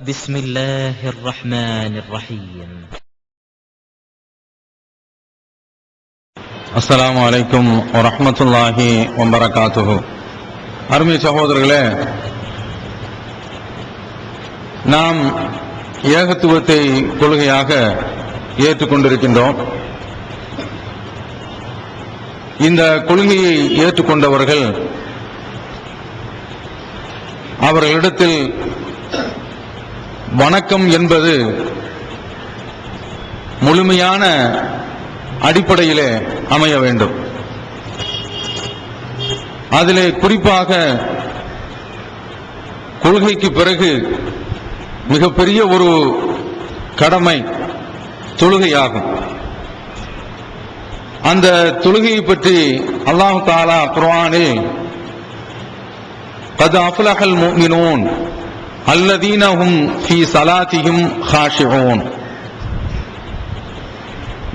بسم الله الرحمن الرحيم. அஸ்ஸலாமு அலைக்கும் வரஹ்மத்துல்லாஹி வபரகாத்துஹு. அருமை சகோதரர்களே, நாம் ஏகத்துவத்தை கொள்கையாக ஏற்றுக்கொண்டிருக்கின்றோம். இந்த கொள்கையை ஏற்றுக்கொண்டவர்கள் அவர்களிடத்தில் வணக்கம் என்பது முழுமையான அடிப்படையிலே அமைய வேண்டும். அதிலே குறிப்பாக கொள்கைக்கு பிறகு மிகப்பெரிய ஒரு கடமை தொழுகையாகும். அந்த தொழுகையை பற்றி அல்லாஹ் தஆலா குர்ஆனில் قد أفلح المؤمنون الذين هم في صلاتهم خاشعون,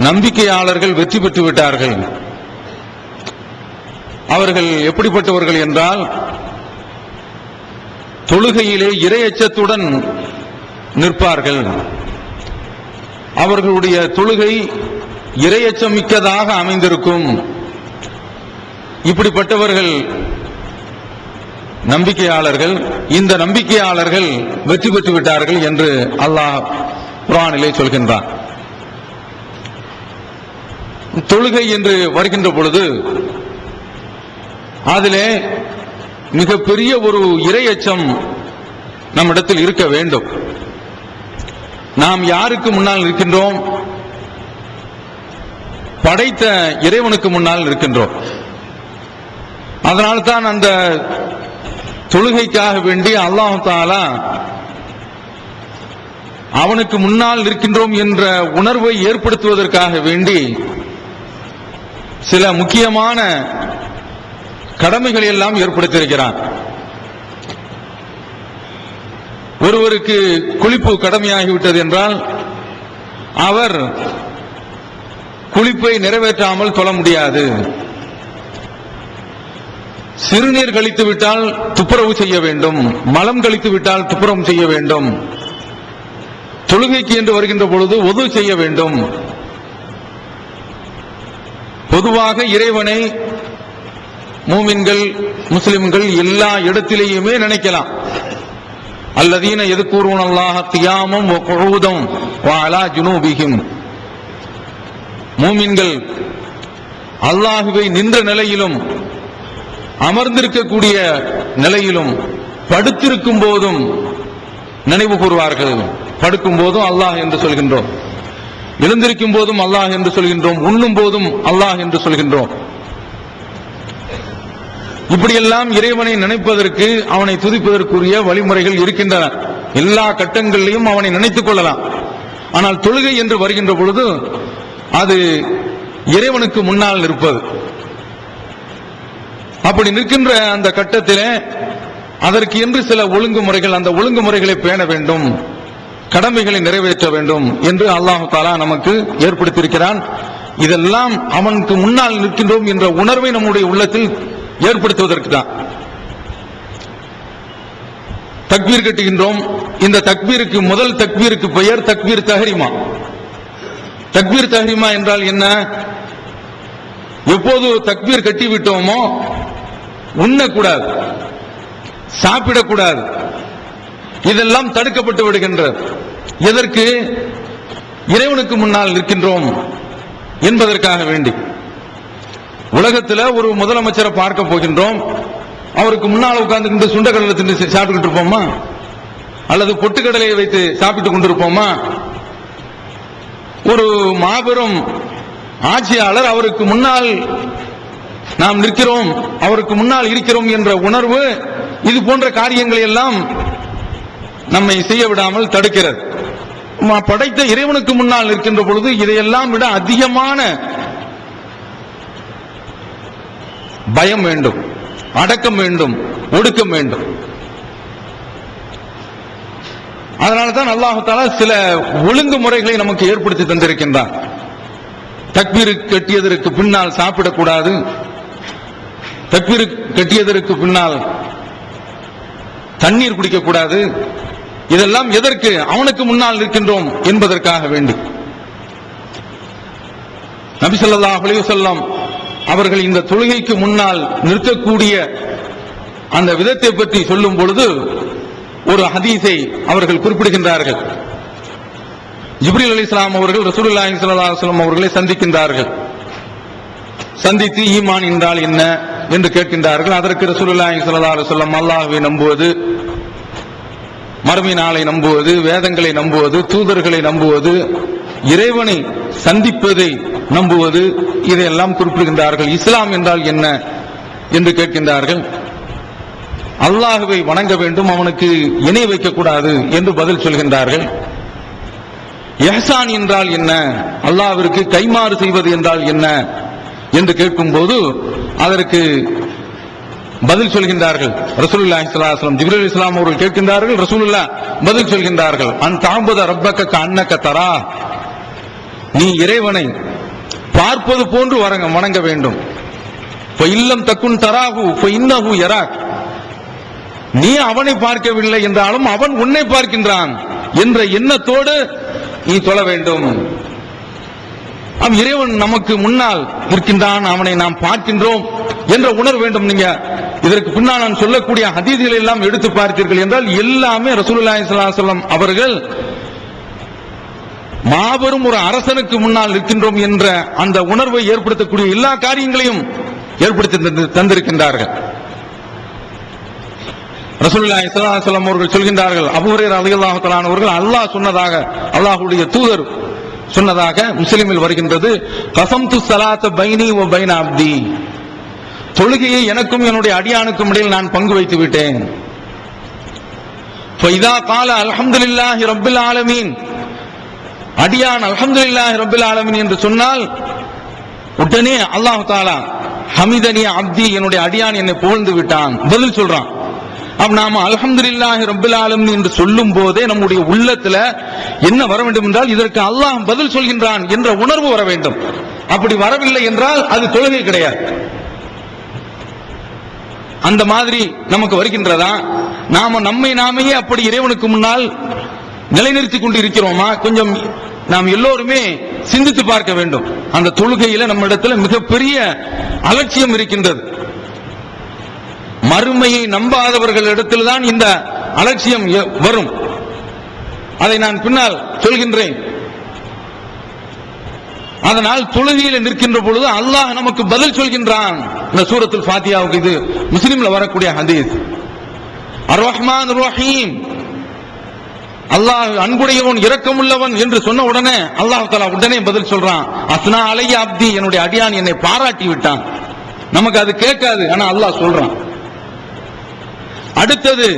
நம்பிக்கையாளர்கள் வெற்றி பெற்று விட்டார்கள். அவர்கள் எப்படிப்பட்டவர்கள் என்றால், தொழுகையிலே இறையச்சத்துடன் நிற்பார்கள். அவர்களுடைய தொழுகை இறையச்சம் மிக்கதாக அமைந்திருக்கும். இப்படிப்பட்டவர்கள் நம்பிக்கையாளர்கள். இந்த நம்பிக்கையாளர்கள் வெற்றி பெற்று விட்டார்கள் என்று அல்லாஹ் குர்ஆனிலே சொல்கின்றான். தொழுகை என்று வருகின்ற பொழுது அதிலே மிகப்பெரிய ஒரு இறையச்சம் நம்மிடத்தில் இருக்க வேண்டும். நாம் யாருக்கு முன்னால் இருக்கின்றோம்? படைத்த இறைவனுக்கு முன்னால் இருக்கின்றோம். அதனால்தான் அந்த தொழுகைக்காக வேண்டி அல்லாஹ் தஆலா அவனுக்கு முன்னால் இருக்கின்றோம் என்ற உணர்வை ஏற்படுத்துவதற்காக வேண்டி சில முக்கியமான கடமைகளை எல்லாம் ஏற்படுத்தியிருக்கிறான். ஒருவருக்கு குளிப்பு கடமையாகிவிட்டது என்றால் அவர் குளிப்பை நிறைவேற்றாமல் தொழ முடியாது. சிறுநீர் கழித்து விட்டால் துப்புரவு செய்ய வேண்டும், மலம் கழித்து விட்டால் துப்புரவு செய்ய வேண்டும். தொழுகைக்கு என்று வருகின்ற பொழுது ஒது செய்ய வேண்டும். பொதுவாக இறைவனை மூமின்கள் முஸ்லிம்கள் எல்லா இடத்திலேயுமே நினைக்கலாம். அல்லதீன யذ்குரூனல்லாஹ கியாமம் வ குஊதம் வ அலா ஜுனூபிஹிம், மூமின்கள் அல்லாஹ்வை நின்ற நிலையிலும் அமர்ந்திருக்கக்கூடிய நிலையிலும் படுத்திருக்கும் போதும் நினைவு கூறுவார்கள். படுக்கும் போதும் அல்லாஹ் என்று சொல்கின்றோம், எழுந்திருக்கும் போதும் அல்லாஹ் என்று சொல்கின்றோம், உண்ணும் போதும் அல்லாஹ் என்று சொல்கின்றோம். இப்படியெல்லாம் இறைவனை நினைப்பதற்கு, அவனை துதிப்பதற்குரிய வழிமுறைகள் இருக்கின்றன. எல்லா கட்டங்களிலும் அவனை நினைத்துக் கொள்ளலாம். ஆனால் தொழுகை என்று வருகின்ற பொழுது அது இறைவனுக்கு முன்னால் நிற்பது. அப்படி நிற்கின்ற அந்த கட்டத்திலே அதற்கு என்று சில ஒழுங்குமுறைகள், அந்த ஒழுங்குமுறைகளை பேண வேண்டும், கடமைகளை நிறைவேற்ற வேண்டும் என்று அல்லாஹ் தஆலா நமக்கு ஏற்படுத்தியிருக்கிறான். இதெல்லாம் அவனுக்கு முன்னால் நிற்கின்றோம் என்ற உணர்வை நம்முடைய உள்ளத்தில் ஏற்படுத்துவதற்கு தான். தக்பீர் கட்டுகின்றோம். இந்த தக்பீருக்கு, முதல் தக்பீருக்கு பெயர் தக்பீர் தஹ்ரீமா. தக்பீர் தஹ்ரீமா என்றால் என்ன? எப்போது தக்பீர் கட்டிவிட்டோமோ உண்ணக்கூடாது, சாப்பிடக்கூடாது, இதெல்லாம் தடுக்கப்பட்டு விடுகின்றது. எதற்கு? இறைவனுக்கு முன்னால் நிற்கின்றோம் என்பதற்காக வேண்டி. உலகத்தில் ஒரு முதலமைச்சரை பார்க்க போகின்றோம். அவருக்கு முன்னால் உட்கார்ந்து சுண்டக்கடலை தின்னு சாப்பிட்டுக்கிட்டு இருப்போமா? அல்லது பொட்டுக்கடலையை வைத்து சாப்பிட்டுக் கொண்டிருப்போமா? ஒரு மாபெரும் ஆட்சியாளர், அவருக்கு முன்னால் நாம் நிற்கிறோம், அவருக்கு முன்னால் இருக்கிறோம் என்ற உணர்வு இது போன்ற காரியங்களை எல்லாம் நம்மை செய்ய விடாமல் தடுக்கிறது. படைத்த இறைவனுக்கு முன்னால் நிற்கின்ற பொழுது இதையெல்லாம் விட அதிகமான பயம் வேண்டும், அடக்கம் வேண்டும், ஒடுக்கம் வேண்டும். அதனால்தான் அல்லாஹ் தஆலா சில ஒழுங்குமுறைகளை நமக்கு ஏற்படுத்தி தந்திருக்கின்றான். தக்பீர் கட்டியதற்கு பின்னால் சாப்பிடக்கூடாது, தக்பீர் கட்டியதற்கு பின்னால் தண்ணீர் குடிக்கக்கூடாது, இதெல்லாம் எதற்கு? அவனுக்கு முன்னால் நிற்கின்றோம் என்பதற்காக வேண்டி. நபி ஸல்லல்லாஹு அலைஹி வஸல்லம் அவர்கள் இந்த தொழுகைக்கு முன்னால் நிற்கக்கூடிய அந்த விதத்தை பற்றி சொல்லும் பொழுது ஒரு ஹதீஸை அவர்கள் குறிப்பிடுகின்றார்கள். ஜிப்ரீல் அலைஹிஸ்ஸலாம் அவர்கள் ரசூலுல்லாஹி ஸல்லல்லாஹு அலைஹி வஸல்லம் அவர்களை சந்திக்கின்றார்கள். சந்தித்து ஈமான் என்றால் என்ன என்று கேட்கின்றார்கள். அதற்கு ரசூலுல்லாஹி ஸல்லல்லாஹு அலைஹி வஸல்லம் அல்லாஹ்வை நம்புவது, மறுமை நாளை நம்புவது, வேதங்களை நம்புவது, தூதர்களை நம்புவது, இறைவனை சந்திப்பதை நம்புவது, இதையெல்லாம் குறிப்பிடுகின்றார்கள். இஸ்லாம் என்றால் என்ன என்று கேட்கின்றார்கள். அல்லாஹ்வை வணங்க வேண்டும், அவனுக்கு இணை வைக்கக்கூடாது என்று பதில் சொல்கின்றார்கள். இஹ்சான் என்றால் என்ன, அல்லாஹ்விற்கு கைமாறு செய்வது என்றால் என்ன என்று கேட்கும்போது அதற்கு பதில் சொல்கின்றார்கள். ரசூலுல்லாஹி ஸல்லல்லாஹு அலைஹி வஸல்லம் ஜிப்ரீல் அலைஹிஸ்ஸலாம் அவர்கள் கேட்கின்றார்கள், ரசூலுல்லாஹ் பதில் சொல்கின்றார்கள், அன் தஅபுத ரப்பக கஅன்னக தரா, நீ இறைவனை பார்ப்பது போன்று வணங்க வேண்டும். ஃபஇல்லம் தகுன் தராஹு ஃபஇன்னஹு யராக், நீ அவனை பார்க்கவில்லை என்றாலும் அவன் உன்னை பார்க்கின்றான் என்ற எண்ணத்தோடு நீ தொழ வேண்டும். இறைவன் நமக்கு முன்னால் இருக்கின்றான், அவனை நாம் பார்க்கின்றோம் என்ற உணர்வு வேண்டும். நீங்க இதற்கு பின்னால் நான் சொல்லக்கூடிய ஹதீஸ்களை எல்லாம் எடுத்து பார்த்தீர்கள் என்றால் எல்லாமே ரசூலுல்லாஹி ஸல்லல்லாஹு அலைஹி வஸல்லம் அவர்கள் மாபெரும் ஒரு அரசனுக்கு முன்னால் இருக்கின்றோம் என்ற அந்த உணர்வை ஏற்படுத்தக்கூடிய எல்லா காரியங்களையும் ஏற்படுத்தி தந்திருக்கின்றார்கள். ரசூலுல்லாஹி ஸல்லல்லாஹு அலைஹி வஸல்லம் அவர்கள் சொல்கின்றார்கள், அபூ ஹுரைரா ரலியல்லாஹு தஆலா அவர்கள் அல்லாஹ் சொன்னதாக, அல்லாஹ்வுடைய தூதர் சொன்னதாக முஸ்லிமில் வருகின்றது, கஸம்து ஸலாத பைனி வ பைன அப்தி, தொழுகையை எனக்கும் என்னுடைய அடியானுக்கும் இடையில் நான் பங்கு வைத்து விட்டேன். ஃபைதா கால அல்ஹம்துலில்லாஹி ரப்பில் ஆலமீன், அடியான் அல்ஹம்துலில்லாஹி ரப்பில் ஆலமீன் என்று சொன்னால் உடனே அல்லாஹ் தஆலா ஹமிதனி அப்தி, என்னுடைய அடியான் என்னை புகழ்ந்து விட்டான் பதில் சொல்றான். நாம அல்ஹம்துலில்லாஹி ரப்பில் ஆலமீன் என்று சொல்லும் போதே நம்முடைய உள்ளத்துல என்ன வர வேண்டும் என்றால் இதற்கு அல்லாஹ் பதில் சொல்கின்றான் என்ற உணர்வு வர வேண்டும். அப்படி வரவில்லை என்றால் அது தொழுகை கிடையாது. அந்த மாதிரி நமக்கு வருகின்றதா? நாம நம்மை நாமையே அப்படி இறைவனுக்கு முன்னால் நிலைநிறுத்திக் கொண்டு இருக்கிறோமா? கொஞ்சம் நாம் எல்லோருமே சிந்தித்து பார்க்க வேண்டும். அந்த தொழுகையில நம்ம இடத்துல மிகப்பெரிய அலட்சியம் இருக்கின்றது. மறுமையை நம்பாதவர்கள் இடத்தில் தான் இந்த அலட்சியம் வரும். அதை நான் பின்னால் சொல்கின்றேன். அதனால் தொழுகையில் நிற்கின்ற பொழுது அல்லாஹ் நமக்கு பதில் சொல்கின்றான். இந்த சூரத்துல் ஃபாத்தியாவுக்கு இது முஸ்லிம்ல வரக்கூடிய ஹதீஸ். அர் ரஹ்மான் ரஹீம், அல்லாஹ் அன்புடையவன் இரக்கமுள்ளவன் என்று சொன்ன உடனே அல்லாஹ் தஆலா உடனே பதில் சொல்றான், அஸ்னா அலைய அப்தி, என்னுடைய அடியான் என்னை பாராட்டி விட்டான். நமக்கு அது கேட்காது, ஆனா அல்லாஹ் சொல்றான். அடுத்தது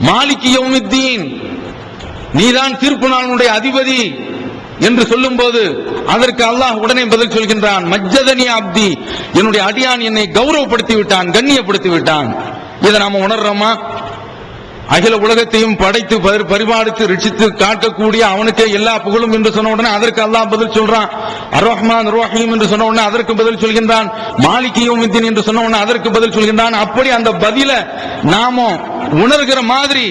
மாலிகி யௌமித்தீன், நீதான் தீர்ப்பு நாளுடைய அதிபதி என்று சொல்லும் போது அதற்கு அல்லாஹ் உடனே பதில் சொல்கின்றான், மஜ்ஜதனி அப்தி, என்னுடைய அடியான் என்னை கௌரவப்படுத்தி விட்டான், கண்ணியப்படுத்தி விட்டான். இதை நாம உணர்றோமா? அகில உலகத்தையும் படைத்து பரிபாலித்து ரட்சித்து காட்டக்கூடிய அவனுக்கே எல்லா புகழும் என்று சொன்ன உடனே அதற்கு அல்லாஹ் பதில் சொல்றான். அர் ரஹ்மான் ரஹீம் என்று சொன்ன உடனே அதற்கு பதில் சொல்கின்றான். மாலிகி யௌமித்தீன் என்று சொன்ன உடனே அதற்கு பதில் சொல்கின்றான். அப்படி அந்த பதில நாம உணர்கிற மாதிரி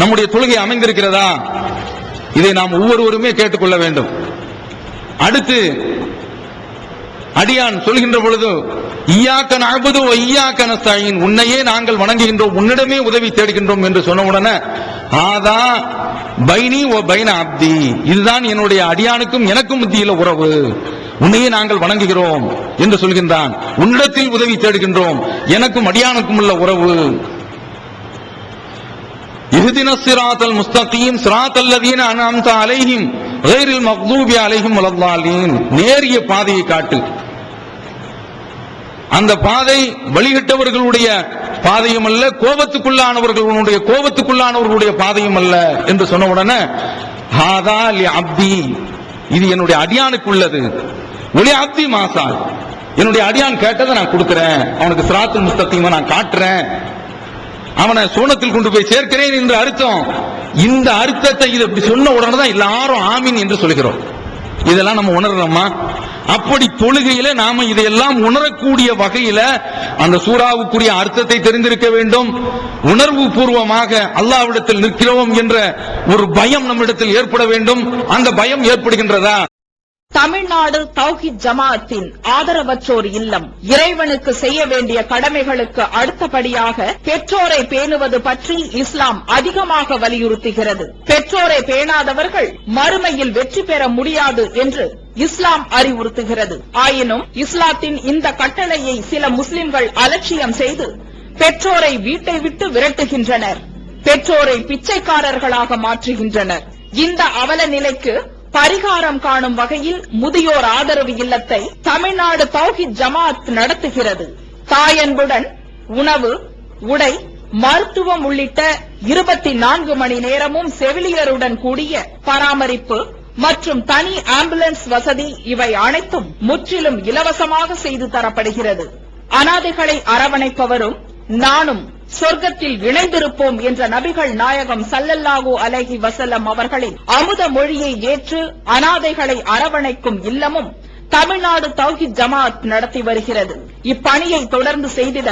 நம்முடைய தொழுகை அமைந்திருக்கிறதா? இதை நாம் ஒவ்வொருவருமே கேட்டுக்கொள்ள வேண்டும். அடுத்து அடியான் சொல்கின்ற பொழுது இய்யாக நஅபுது வ இய்யாக நஸ்தஈன், உன்னையே நாங்கள் வணங்குகின்றோம், உன்னிடமே உதவி தேடுகின்றோம் என்று சொன்ன உடனே ஆதா பைனி வ பைன அப்தி, இதுதான் என்னுடைய அடியானுக்கும் எனக்கும் மத்தியில் உறவு, உன்னையே நாங்கள் வணங்குகிறோம் என்று சொல்கின்றான். உன்னிடத்தில் உதவி தேடுகின்றோம், எனக்கும் அடியானுக்கும் உள்ள உறவு. இஹ்தினஸ் ஸிராத்தல் முஸ்தகீம் ஸிராத்தல் லதீன அன்அம்த அலைஹிம் கைரில் மக்தூபி அலைஹிம் வலல்லாலீன், நேரிய பாதையை காட்டு. அந்த பாதை வழிகட்டவர்களுடைய பாதையும் அல்ல, கோபத்துக்குள்ளானவர்களுடைய பாதையும் அல்ல என்று சொன்ன உடனே ஹாதா லி அப்தி, இது என்னுடைய அடியானுக்கு உள்ளது. ஒலி அப்தி மாசால், என்னுடைய அடியான் கேட்டதை நான் கொடுக்கிறேன், அவனுக்கு ஸிராத்துல் முஸ்தகீமை நான் காட்டுறேன், அவனை சோனத்தில் கொண்டு போய் சேர்க்கிறேன் என்று அர்த்தம். இந்த அர்த்தத்தை இது இப்படி சொன்ன உடனே தான் எல்லாரும் ஆமீன் என்று சொல்கிறோம். இதெல்லாம் நம்ம உணர்றோமா? அப்படி தொழுகையில நாம இதையெல்லாம் உணரக்கூடிய வகையில அந்த சூறாவுக்குரிய அர்த்தத்தை தெரிந்திருக்க வேண்டும். உணர்வு பூர்வமாக அல்லாஹ்விடத்தில் நிற்கிறோம் என்ற ஒரு பயம் நம்மிடத்தில் ஏற்பட வேண்டும். அந்த பயம் ஏற்படுகின்றதா? தமிழ்நாடு தௌஹீத் ஜமாஅத்தின் ஆதரவற்றோர் இல்லம் இறைவனுக்கு செய்ய வேண்டிய கடமைகளுக்கு அடுத்தபடியாக பெற்றோரை பேணுவது பற்றி இஸ்லாம் அதிகமாக வலியுறுத்துகிறது. பெற்றோரை பேணாதவர்கள் மறுமையில் வெற்றி பெற முடியாது என்று இஸ்லாம் அறிவுறுத்துகிறது. ஆயினும் இஸ்லாத்தின் இந்த கட்டளையை சில முஸ்லிம்கள் அலட்சியம் செய்து பெற்றோரை வீட்டை விட்டு விரட்டுகின்றனர். பெற்றோரை பிச்சைக்காரர்களாக மாற்றுகின்றனர். இந்த அவல நிலைக்கு பரிகாரம் காணும் வகையில் முதியோர் ஆதரவு இல்லத்தை தமிழ்நாடு தௌஹீத் ஜமாஅத் நடத்துகிறது. தாயன்புடன் உணவு, உடை, மருத்துவம் உள்ளிட்ட 24 மணி நேரமும் செவிலியருடன் கூடிய பராமரிப்பு மற்றும் தனி ஆம்புலன்ஸ் வசதி இவை அனைத்தும் முற்றிலும் இலவசமாக செய்து தரப்படுகிறது. அனாதைகளை அரவணைப்பவரும் நானும் சொர்க்கத்தில் இணைந்திருப்போம் என்ற நபிகள் நாயகம் ஸல்லல்லாஹு அலைஹி வஸல்லம் அவர்களின் அமுத மொழியை ஏற்று அனாதைகளை அரவணைக்கும் இல்லமும் தமிழ்நாடு தௌஹீத் ஜமாஅத் நடத்தி வருகிறது. இப்பணியை தொடர்ந்து செய்திட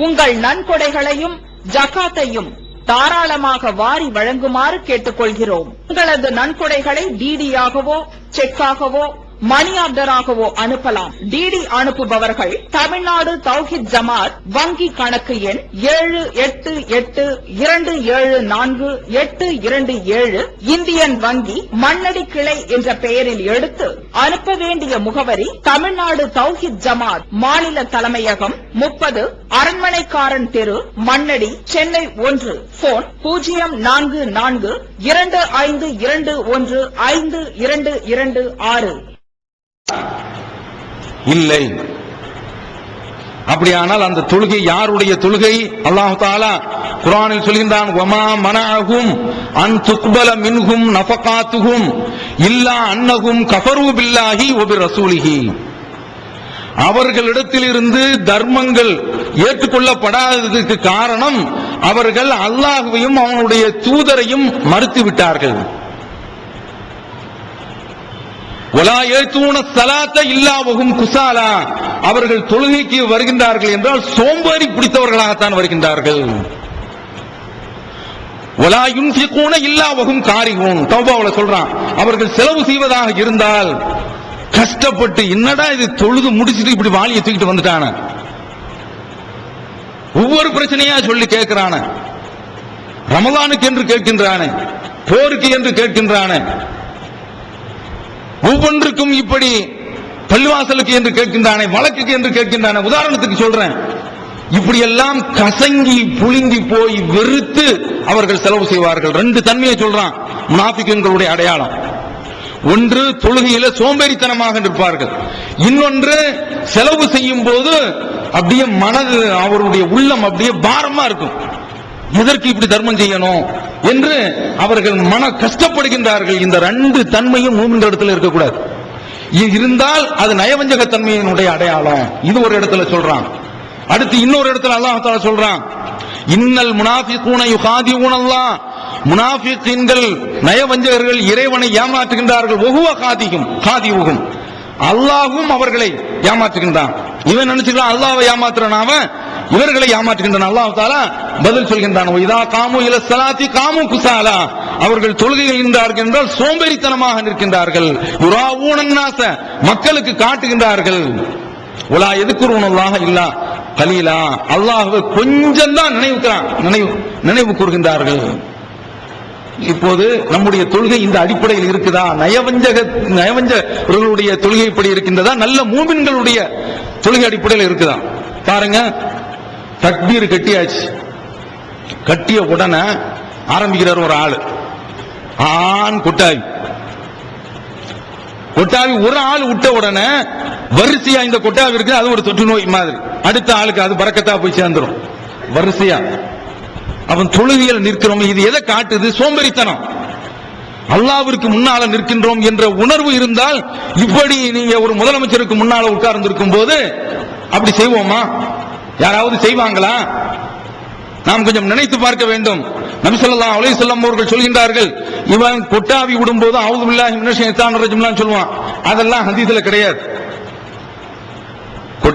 உங்கள் நன்கொடைகளையும் ஜகாத்தையும் தாராளமாக வாரி வழங்குமாறு கேட்டுக்கொள்கிறோம். உங்களது நன்கொடைகளை டிடியாகவோ செக்காகவோ மணி ஆர்டராகவோ அனுப்பலாம். டிடி அனுப்புபவர்கள் தமிழ்நாடு தௌஹீத் ஜமாஅத் வங்கி கணக்கு எண் 7882748227 இந்தியன் வங்கி மண்ணடி கிளை என்ற பெயரில் எடுத்து அனுப்ப வேண்டிய முகவரி தமிழ்நாடு தௌஹீத் ஜமாஅத் மாநில தலைமையகம் 30 அரண்மனைக்காரன் தெரு மண்ணடி சென்னை 1. போன் 044215215226. இல்லை. அப்படியானால் அந்த தொழுகை யாருடைய தொழுகை? அல்லாஹ் தஆலா குர்ஆனில் சொல்கின்றான், வமா மனஅஹும் அன் துக்பல மின்ஹும் நஃபகாத்துஹும் இல்லா அன்னஹும் கஃபரு பில்லாஹி வ பிர்ரசூலிஹி. அவர்களிடத்திலிருந்து தர்மங்கள் ஏற்றுக்கொள்ளப்படாததற்கு காரணம் அவர்கள் அல்லாஹ்வையும் அவனுடைய தூதரையும் மறுத்து விட்டார்கள். அவர்கள் தொழுகைக்கு வருகின்றார்கள் என்றால் சோம்பேறி பிடித்தவர்களாகத்தான் வருகின்றார்கள். தௌபாவுல சொல்றான், அவர்கள் செலவு செய்வதாக இருந்தால் கஷ்டப்பட்டு என்னடா இது தொழுது முடிச்சுட்டு இப்படி வாளியை தூக்கிட்டு வந்துட்டான, ஒவ்வொரு பிரச்சனையா சொல்லி கேட்கிறான, ரமலானுக்கு என்று கேட்கின்றான, போருக்கு என்று கேட்கின்றான, ஒவ்வொன்றுக்கும் இப்படி பள்ளிவாசலுக்கு என்று கேட்கின்றானே, வழக்குக்கு என்று கேட்கின்றானே. உதாரணத்துக்கு சொல்றேன், இப்படி எல்லாம் கசங்கி புழுங்கி போய் வெறுத்து அவர்கள் செலவு செய்வார்கள். 2 தன்மையை சொல்றான் முனாஃபிக்குகளுடைய அடையாளம். ஒன்று தொழுகையில சோம்பேறித்தனமாக நிற்பார்கள், இன்னொன்று செலவு செய்யும் போது அப்படியே மனது அவருடைய உள்ளம் அப்படியே பாரமா இருக்கும். எதற்கு இப்படி தர்மம் செய்யணும் என்று அவர்கள் மன கஷ்டப்படுகின்றார்கள். இந்த 2 தன்மையும் மூமின் இடத்துல இருக்கக்கூடாது. இருந்தால் அது நயவஞ்சக தன்மையினுடைய அடையாளம். இது ஒரு இடத்துல சொல்றான். அடுத்து இன்னொரு இடத்துல அல்லாஹ் தஆலா சொல்றான், இன்னல் முனாஃபிகூன யுகாதிஊனல்லாஹ், முனாஃபிகீன்கள் நயவஞ்சகர்கள் இறைவனை ஏமாற்றுகின்றார்கள். வஹுவ காதிஹும், அல்லாஹ்வும் அவர்களை ஏமாற்றுகின்றான். இவன் நினைச்சுக்கிறான் அல்லாஹ்வை ஏமாத்துறான், அவன் இவர்களை ஏமாற்றுகின்றன. அல்லாஹ் தஆலா பதில் சொல்கின்றான், இதா காமு இல ஸலாத்தி காமு குஸாலா, அவர்கள் தொழுகையில் நின்றார்கள் என்றால் சோம்பேறித்தனமாக நிற்கின்றார்கள். யுராவூனன் நாஸ, மக்களுக்கு காட்டுகின்றார்கள். வலா யذ்குருனல்லாஹ இல்லா கலீலா, அல்லாஹ்வை கொஞ்சம் தான் நினைவு கூர்கின்றார்கள். இப்போது நம்முடைய தொழுகை இந்த அடிப்படையில் இருக்குதா? நயவஞ்சகர்களுடைய தொழுகை இப்படி இருக்கின்றதா? நல்ல மூமின்களுடைய தொழுகை அடிப்படையில் இருக்குதா? பாருங்க, தக்பீர் கட்டியாச்சு, கட்டிய உடனே ஆரம்பிக்கிறார் ஒரு ஆளு, ஆண் கொட்டாவி ஒரு ஆள் விட்ட உடனே வரிசையா இந்த கொட்டாவி இருக்கு, அது ஒரு தொற்று நோய் மாதிரி அடுத்த ஆளுக்கு அது பறக்கத்தா போய் சேர்ந்துடும் வரிசையா. அவன் தொழுகையில் நிற்கிறோம், இது எதை காட்டுது? சோம்பேறித்தனம். அல்லாஹ்விற்கு முன்னால நிற்கின்றோம் என்ற உணர்வு இருந்தால் இப்படி நீங்க ஒரு முதலமைச்சருக்கு முன்னால உட்கார்ந்து இருக்கும் போது அப்படி செய்வோமா? யாராவது செய்வாங்களா? நாம் கொஞ்சம் நினைத்து பார்க்க வேண்டும். நபி ஸல்லல்லாஹு அலைஹி வஸல்லம் அவர்கள் சொல்கின்றார்கள், இவன் கொட்டாவி விடும்போது அஊது பில்லாஹி மினஷ் ஷைத்தானிர் ரஜீம் சொல்லுவான். அதெல்லாம் ஹதீஸ்ல கிடையாது.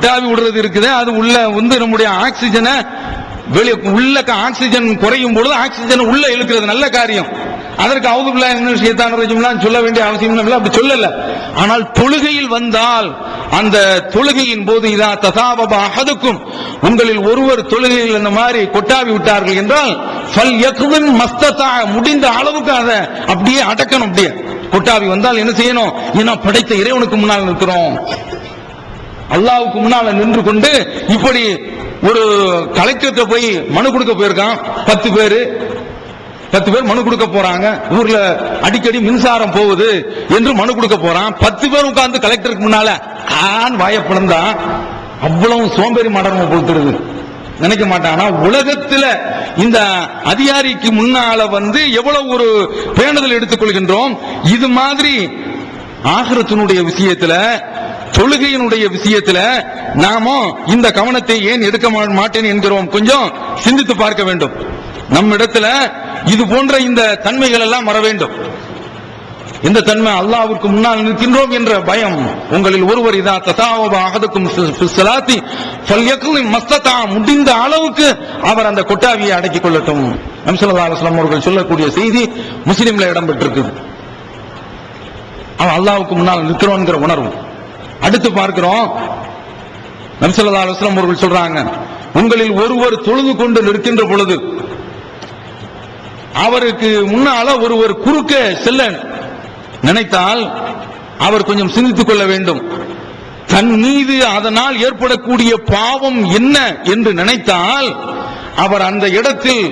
கொட்டாவி விடுறது இருக்குது, அது உள்ள வந்து நம்முடைய ஆக்சிஜனை வெளியே உள்ள ஆக்சிஜன் குறையும் பொழுது ஆக்சிஜன் உள்ள இழுக்கிறது நல்ல காரியம். அதற்கு அவுதுபில்லாஹி மினஷ் ஷைத்தானிர் ரஜீம் சொல்ல வேண்டிய அவசியம் இல்லை, அப்படி சொல்லல. ஆனால் தொழுகையில் வந்தால் அந்த தொழுகையின் போது இதா தசாபப அஹதுக்கும், உங்களில் ஒருவர் தொழுகையில் இந்த மாதிரி கொட்டாவி விட்டார்கள் என்றால் ஃபல் யக்திம் மஸ்ததா, முடிந்த அளவுக்கு அதை அப்படியே அடக்கணும். அப்படியே கொட்டாவி வந்தால் என்ன செய்யணும்? ஏன்னா படைத்த இறைவனுக்கு முன்னால் நிற்கிறோம், அல்லாஹ்வுக்கு முன்னால் நின்று கொண்டு இப்படி ஒரு கலெக்டர்கிட்ட போய் மனு கொடுக்க போயிருக்கான். 10 பேர் மனு கொடுக்க போறாங்க. ஊர்ல அடிக்கடி மின்சாரம் போகுது என்று மனு கொடுக்க போறான். 10 பேர் உட்கார்ந்து கலெக்டருக்கு முன்னால வாயப்படம் தான். அவ்வளவு சோம்பேறி மாடணும் கொடுத்துருது நினைக்க மாட்டானா? உலகத்துல இந்த அதிகாரிக்கு முன்னால வந்து எவ்வளவு ஒரு பேணுதல் எடுத்துக்கொள்கின்றோம். இது மாதிரி ஆகிரத்தினுடைய விஷயத்துல, தொழுகையினுடைய விஷயத்துல நாம இந்த கவனத்தை ஏன் எடுக்க மாட்டேன் என்கிறோம். கொஞ்சம் சிந்தித்து பார்க்க வேண்டும். நம்ம இடத்துல இது போன்ற இந்த தன்மைகள் எல்லாம் வர வேண்டும். இந்த தன்மை, அல்லாஹ்வுக்கு முன்னால் நிற்கின்றோம் என்ற பயம். உங்களில் ஒருவர் இதா தசாவப அஹதுக்கும் ஃபிஸ்ஸலாத்தி ஃபல்யக்லிம் மஸ்ததா, முடிந்த அளவுக்கு அவர் அந்த கொட்டாவியை அடக்கிக் கொள்ளட்டும். நபி ஸல்லல்லாஹு அலைஹி வஸல்லம் அவர்கள் சொல்லக்கூடிய செய்தி முஸ்லிம்ல இடம்பெற்றிருக்கு. அவன் அல்லாஹ்வுக்கு முன்னால் நிற்கிறோம்ங்கிற உணர்வு. அடுத்து பார்க்கிறோம், நபி ஸல்லல்லாஹு அலைஹி வஸல்லம் அவர்கள் சொல்றாங்க, உங்களில் ஒருவர் தொழுது கொண்டு நிற்கின்ற பொழுது அவருக்கு முன்னால ஒருவர் குறுக்க செல்ல நினைத்தால் அவர் கொஞ்சம் சிந்தித்துக் கொள்ள வேண்டும். தன் மீது அதனால் ஏற்படக்கூடிய பாவம் என்ன என்று நினைத்தால் அவர் அந்த இடத்தில்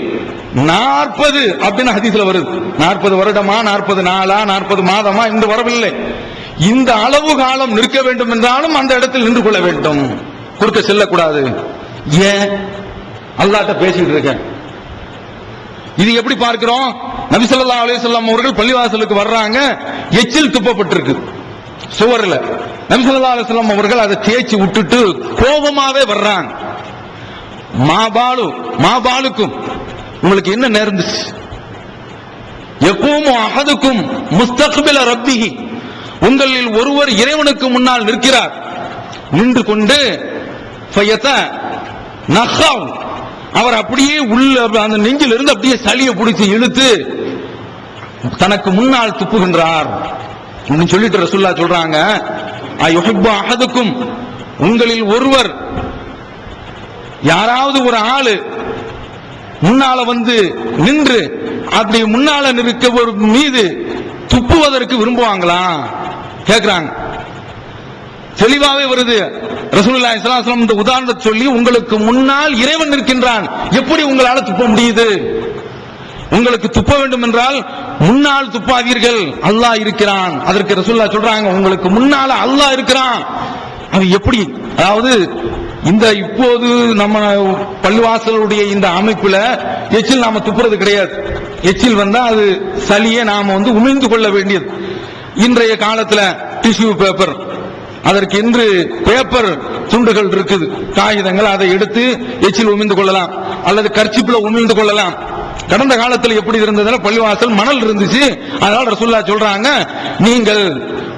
40 அப்படின்னு ஹதீஸ்ல வருது. 40 வருடமா, 40 நாளா, 40 மாதமா என்று வரவில்லை. இந்த அளவு காலம் நிற்க வேண்டும் என்றாலும் அந்த இடத்தில் நின்று கொள்ள வேண்டும், குறுக்க செல்லக்கூடாது. ஏன்? அல்லாஹ்ட்ட பேசிட்டு இருக்கேன். இது எப்படி பார்க்கிறோம்? நபி ஸல்லல்லாஹு அலைஹி வஸல்லம் அவர்கள் பள்ளிவாசலுக்கு வர்றாங்க, எச்சில் துப்பப்பட்டிருக்கு சுவர்ல. நபி ஸல்லல்லாஹு அலைஹி வஸல்லம் அவர்கள் அதை தேய்ச்சி விட்டுட்டு கோபமாவே வர்றாங்க. மாபாலுக்கும் உங்களுக்கு என்ன நேர்ந்துச்சு? யகூமு அஹதுக்கும் முஸ்தக்பில ரப்பிஹி, உங்களில் ஒருவர் இறைவனுக்கு முன்னால் நிற்கிறார். நின்று கொண்டு ஃபயதனஹவ், அவர் அப்படியே உள்ள அந்த நெஞ்சில் இருந்து அப்படியே சளியை பிடிச்சு இழுத்து தனக்கு முன்னால் துப்புகின்றார். சொல்லிட்டு ரசூலுல்லாஹ் சொல்றாங்க, அயுஹிப்பு அஹதுக்கும், உங்களில் ஒருவர், யாராவது ஒரு ஆளு முன்னால வந்து நின்று அப்படி முன்னால நிற்க மீது துப்புவதற்கு விரும்புவாங்களா கேக்குறாங்க. தெளிவாவே வருது. ரசூலுல்லாஹி ஸல்லல்லாஹு அலைஹி வஸல்லம் இந்த உதாரணத்தை சொல்லி, உங்களுக்கு முன்னால் இறைவன் நிற்கின்றான், எப்படி உங்களால துப்ப முடியுது? உங்களுக்கு துப்ப வேண்டும் என்றால் முன்னால் துப்பாதீர்கள், அல்லாஹ் இருக்கிறான். அதற்கு ரசூலுல்லாஹ் சொல்றாங்க, உங்களுக்கு முன்னால அல்லாஹ் இருக்கிறான், அது எப்படி? அதாவது இந்த இப்போது நம்ம பள்ளிவாசலுடைய இந்த அமைப்புல எச்சில் நாம துப்புறது கிடையாது. எச்சில் வந்தா அது சளியை நாம வந்து உமிழ்ந்து கொள்ள வேண்டியது. இன்றைய காலத்துல டிஷ்யூ பேப்பர், அதற்கு என்று பேப்பர் துண்டுகள் இருக்குது, காகிதங்கள், அதை எடுத்து எச்சில் உமிழ்ந்து கொள்ளலாம் அல்லது கர்ச்சிப்ல உமிழ்ந்து கொள்ளலாம். கடந்த காலத்தில் எப்படி இருந்ததுன்னா பள்ளிவாசல் மணல் இருந்துச்சு. அதனால ரசூலுல்லாஹ் சொல்றாங்க, நீங்கள்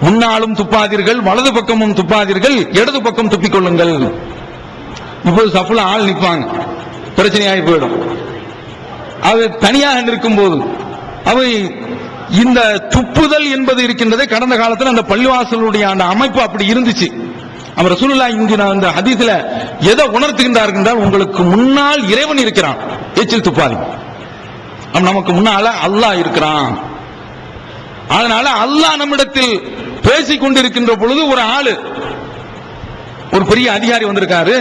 முன்னாலும் துப்பாதீர்கள், வலது பக்கமும் துப்பாதீர்கள், இடது பக்கம் துப்பிக் கொள்ளுங்கள். இப்போது சப்புல ஆள் நிற்பாங்க, பிரச்சனையாகி போயிடும். அது தனியாக நிற்கும் போது அவை இந்த துப்புதல் என்பது இருக்கின்றதே கடந்த காலத்தில் அந்த பள்ளிவாசலுடைய அந்த அமைப்பு அப்படி இருந்துச்சு. அவர் ரசூலுல்லாஹ் இங்கு அந்த ஹதீஸ்ல எதை உணர்த்துகின்றார்கள் என்றால், உங்களுக்கு முன்னால் இறைவன் இருக்கிறான், எச்சில் துப்பாதீங்க. நமக்கு முன்னால அல்லாஹ் இருக்கிறான். அதனால அல்லாஹ் நம்மிடத்தில் பேசிக் கொண்டிருக்கின்ற பொழுது ஒரு ஆளு, ஒரு பெரிய அதிகாரி வந்திருக்காரு,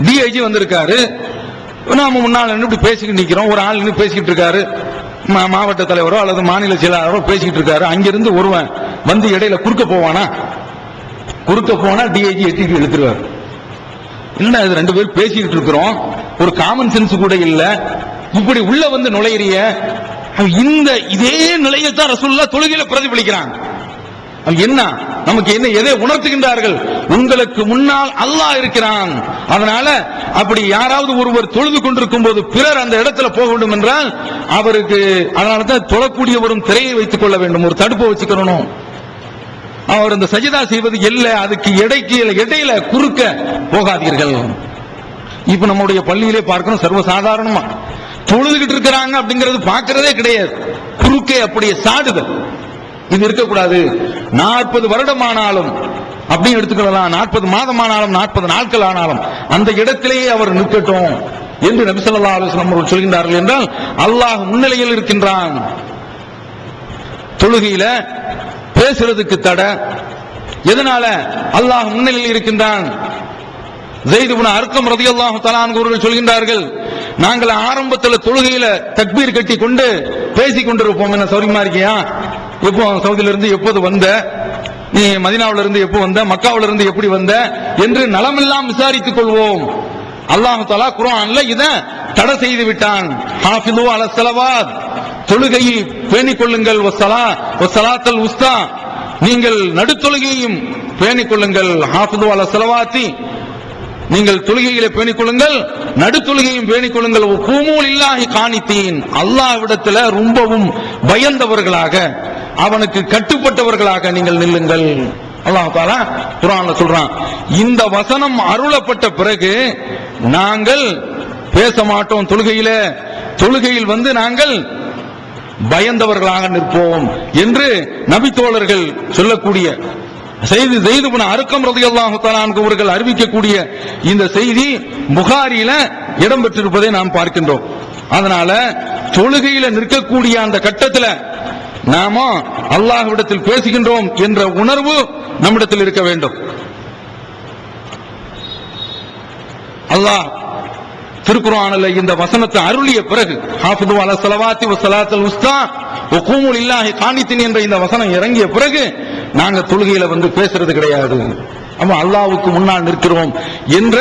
டிஐஜி வந்திருக்காரு, நாம முன்னால இப்படி பேசிக்கிட்டு நிக்கிறோம். ஒரு ஆள் இன்னும் பேசிக்கிட்டு இருக்காரு, மாவட்ட தலைவரோ அல்லது மாநில செயலாளரோ பேசிக்கிட்டு இருக்காரு. அங்கிருந்து ஒருவன் வந்து இடையில குறுக்க போவானா? குறுக்க போனா டிஐஜி எட்டிட்டு இழுத்துருவார். என்ன இது, 2 பேர் பேசிக்கிட்டு இருக்கிறோம், ஒரு காமன் சென்ஸ் கூட இல்ல, இப்படி உள்ள வந்து நுழையிறிய. இந்த இதே நிலையத்தான் ரசூலுல்லாஹ் தொழுகையில பிரதிபலிக்கிறாங்க. என்ன நமக்கு என்ன எதை உணர்த்துகின்றார்கள்? உங்களுக்கு முன்னால் அல்லாஹ் இருக்கிறான். அதனால அப்படி யாராவது ஒருவர் தொழுது கொண்டிருக்கும் போது பிறர் அந்த இடத்துல போக வேண்டும் என்றால் அவருக்கு, அதனாலதான் தொழக்கூடியவரும் திரையை வைத்துக் கொள்ள வேண்டும், ஒரு தடுப்பை வச்சுக்கணும். அவர் இந்த சஜிதா செய்வது இல்ல, அதுக்கு இடையில குறுக்க போகாதீர்கள். இப்ப நம்முடைய பள்ளியிலே பார்க்கணும், சர்வசாதாரணமா தொழுதுகிட்டு இருக்கிறாங்க அப்படிங்கிறது பார்க்கிறதே கிடையாது. குறுக்கே அப்படியே சாடுதல், இது இருக்கக்கூடாது. 40 வருடமானாலும் அப்படின்னு எடுத்துக்கலாம், 40 மாதமானாலும் 40 நாட்கள் ஆனாலும் அந்த இடத்திலேயே அவர் நிற்கட்டும் என்று நபி ஸல்லல்லாஹு அலைஹி வஸல்லம் அவர்கள் சொல்கின்றார்கள். என்றால் அல்லாஹ் முன்னிலையில் இருக்கின்றான். தொழுகையில பேசுறதுக்கு தடை எதனால? அல்லாஹ் முன்னிலையில் இருக்கின்றான். ஸைத் இப்னு அர்கம் ரலியல்லாஹு தஆலா அன்ஹு அவர்கள் சொல்கின்றார்கள், நாங்கள் ஆரம்பத்தில் தொழுகையில தக்பீர் கட்டி கொண்டு பேசிக் கொண்டிருப்போம். என்ன சௌரியமா இருக்கியா, எப்போ சவுதியில இருந்து எப்போது வந்த, நீ மதீனாவில இருந்து எப்போ வந்த, மக்காவில இருந்து எப்படி வந்த என்று நலமெல்லாம் விசாரித்துக் கொள்வோம். அல்லாஹ் தஆலா குர்ஆன்ல இத தடை செய்து விட்டான். ஹாஃபிது அலா ஸலவாத், தொழுகையை பேணிக் கொள்ளுங்கள், வஸ்ஸலாத்தல் உஸ்தா, நீங்கள் நடுத்தொழுகையையும் பேணிக் கொள்ளுங்கள். ஹாஃபிது அலா ஸலவாத்தி, நீங்கள் தொழுகையிலே பேணிக் கொள்ளுங்கள், நடுத்தொழுகையும் பேணிக் கொள்ளுங்கள். கூமூ லில்லாஹி கானித்தீன், அல்லாஹ்விடத்தில் ரொம்பவும் பயந்தவர்களாக, அவனுக்கு கட்டுப்பட்டவர்களாக நீங்கள் நில்லுங்கள். அல்லாஹ் தஆலா குர்ஆன்ல சொல்றான். இந்த வசனம் அருளப்பட்ட பிறகு நாங்கள் பேச மாட்டோம், தொழுகையில் நாங்கள் பயந்தவர்களாக நிற்போம் என்று நபி தோழர்கள் சொல்லக்கூடிய செய்தி, ஸைத் இப்னு அர்கம் ரலியல்லாஹு தஆலா அன்ஹு அவர்கள் அறிவிக்கக்கூடிய இந்த செய்தி புகாரியில இடம்பெற்றிருப்பதை நாம் பார்க்கின்றோம். அதனால தொழுகையில நிற்கக்கூடிய அந்த கட்டத்தில் நாம அல்லாஹ்விடத்தில் பேசுகின்றோம் என்ற உணர்வு நம்மிடத்தில் இருக்க வேண்டும். அல்லாஹ் திருக்குர்ஆனில் இந்த வசனத்தை அருளிய பிறகு, ஹாஃபிது அலா ஸலவாத்தி வஸ்ஸலாத்தல் உஸ்தா வகூமு லில்லாஹி கானித்தீன் என்ற இந்த வசனம் இறங்கிய பிறகு நாங்க தொழுகையில பேசுறது கிடையாது. ஆமா, அல்லாஹ்வுக்கு முன்னால் நிற்கிறோம் என்ற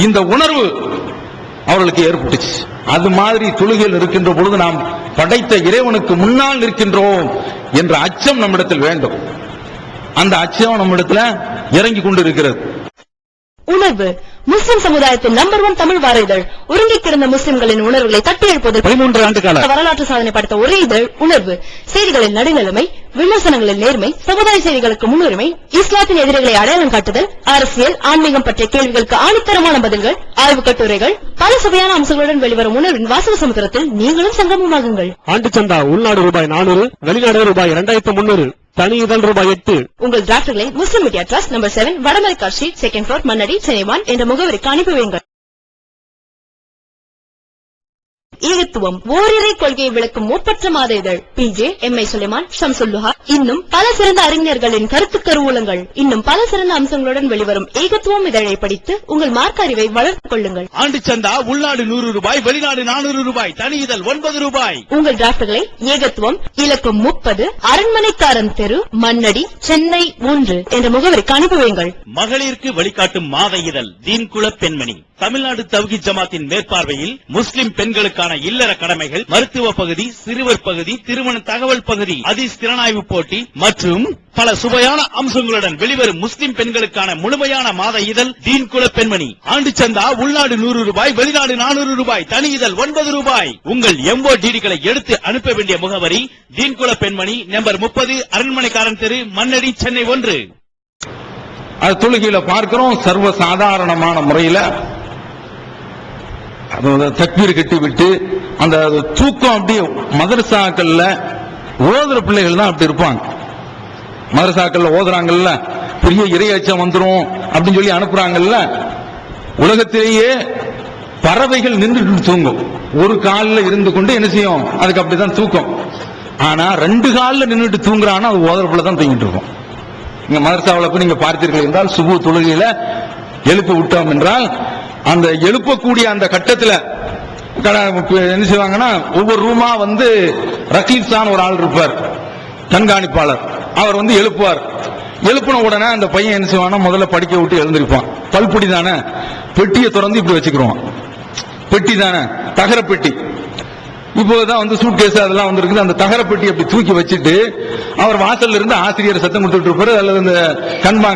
இந்த உணர்வு அவர்களுக்கு ஏற்பட்டுச்சு. அது மாதிரி தொழுகையில் இருக்கின்ற பொழுது நாம் படைத்த இறைவனுக்கு முன்னால் நிற்கின்றோம் என்ற அச்சம் நம்மிடத்தில் வேண்டும். அந்த அச்சம் நம்மிடத்தில் இறங்கி கொண்டு இருக்கிறது. உணர்வு முஸ்லிம் சமுதாயத்தின் நம்பர் 1 தமிழ் வார இதழ். உறங்கி கிடந்த முஸ்லிம்களின் உணர்வுகளை தட்டி எழுப்புவதற்கு 13 ஆண்டு கால வரலாற்று சாதனை படைத்த ஒரே இதழ் உணர்வு. செய்திகளின் நடுநிலைமை, விமர்சனங்களின் நேர்மை, சமுதாய செய்திகளுக்கு முன்னுரிமை, இஸ்லாத்தின் எதிரிகளை அடையாளம் காட்டுதல், அரசியல், ஆன்மீகம் பற்றிய கேள்விகளுக்கு ஆணித்தரமான பதில்கள், ஆய்வு கட்டுரைகள், பல சுவையான அம்சங்களுடன் வெளிவரும் உணர்வின் வாசக சமுத்திரத்தில் நீங்களும் சங்கமமாகுங்கள். ஆண்டு சந்தா உள்நாடு ரூபாய் 400, வெளிநாடு ரூபாய் 2300, தனி இதழ் ரூபாய் 8. உங்கள் டிராஃப்ட்களை Muslim media trust number 7 Vadamaraikka street, 2nd floor, Mannadi, Chennai 1 என்ற முகவரிக்கு அனுப்பி வையுங்கள். ஏகத்துவம் ஓரிரை கொள்கையை விளக்கும் ஒப்பற்ற மாத இதழ். PJ, M.I. சுலைமான், ஷம்சுல்லுஹா, இன்னும் பல சிறந்த அறிஞர்களின் கருத்து கருவூலங்கள், இன்னும் பல சிறந்த அம்சங்களுடன் வெளிவரும் ஏகத்துவம் இதழை படித்து உங்கள் மார்க்க அறிவை வளர்த்துக் கொள்ளுங்கள். ஆண்டு சந்தா உள்நாடு 100 ரூபாய், வெளிநாடு 400 ரூபாய், தனி இதழ் 9 ரூபாய். உங்கள் டிராஃப்ட்களை ஏகத்துவம், இலக்கம் 30, அரண்மனைக்காரன் தெரு, மண்ணடி, சென்னை 1 என்ற முகவரிக்கு அனுப்பி வையுங்கள். மகளிருக்கு வழிகாட்டும் மாத இதழ் தீன்குல பெண்மணி. தமிழ்நாடு தவ்ஹீத் ஜமாத்தின் மேற்பார்வையில் முஸ்லிம் பெண்களுக்கான இல்லற கடமைகள், மருத்துவ பகுதி, சிறுவர் பகுதி, திருமண தகவல் பகுதி, ஹதீஸ் திறனாய்வு போட்டி மற்றும் பல சுவையான அம்சங்களுடன் வெளிவரும் முஸ்லிம் பெண்களுக்கான முழுமையான மாத இதழ் தீன்குல பெண்மணி. ஆண்டு சந்தா உள்நாடு 100 ரூபாய், வெளிநாடு 400 ரூபாய், தனி இதழ் 9 ரூபாய். உங்கள் MODDகளை எடுத்து அனுப்ப வேண்டிய முகவரி தீன்குல பெண்மணி, நம்பர் 30, அரண்மனைக்காரன் தெரு, மண்ணடி, சென்னை 1. அது தொழுகையில பார்க்கிறோம். சர்வ சாதாரணமான முறையில தக்பீர் கட்டி விட்டு அந்த தூக்கம் அப்படியே மதரசாக்கள்ல ஓதுற பிள்ளைகள் தான் அப்படி இருப்பாங்க. மதரசாக்கள்ல ஓதுறாங்கல்ல, பெரிய இறையச்சம் வந்துரும் அப்படின்னு சொல்லி அனுப்புறாங்கல்ல. உலகத்திலேயே பறவைகள் நின்றுட்டு தூங்கும். ஒரு காலில் இருந்து கொண்டு என்ன செய்யும், அதுக்கு அப்படிதான் தூக்கம். ஆனா 2 காலில் நின்றுட்டு தூங்குறான்னா அது ஓதுற பிள்ளை தான் தூங்கிட்டு இருக்கும். நீங்க மதரசாவில் போய் நீங்க பார்த்தீர்கள் என்றால் சுபு தொழுகையில எழுப்பி விட்டோம் என்றால் அந்த எழுப்பக்கூடிய அந்த கட்டத்தில் என்ன செய்வாங்கன்னா, ஒவ்வொரு ரூமா ரகீப்சான் ஒரு ஆள் இருப்பார், கண்காணிப்பாளர். அவர் எழுப்புவார். எழுப்பின உடனே அந்த பையன் என்ன செய்வானா, முதல்ல படிக்க விட்டு எழுந்திருப்பான். பல்பொடி தானே, பெட்டியை திறந்து இப்படி வச்சுக்கிறோம். பெட்டி தானே, தகர பெட்டி. இப்போதான் சூட் கேஸ் அதெல்லாம் வந்திருக்குது. அந்த தகர பெட்டி அப்படி தூக்கி வச்சுட்டு அவர் வாசல்ல இருந்து ஆசிரியர் சத்தம் கொடுத்துட்டு இருப்பாரு, அல்லது இந்த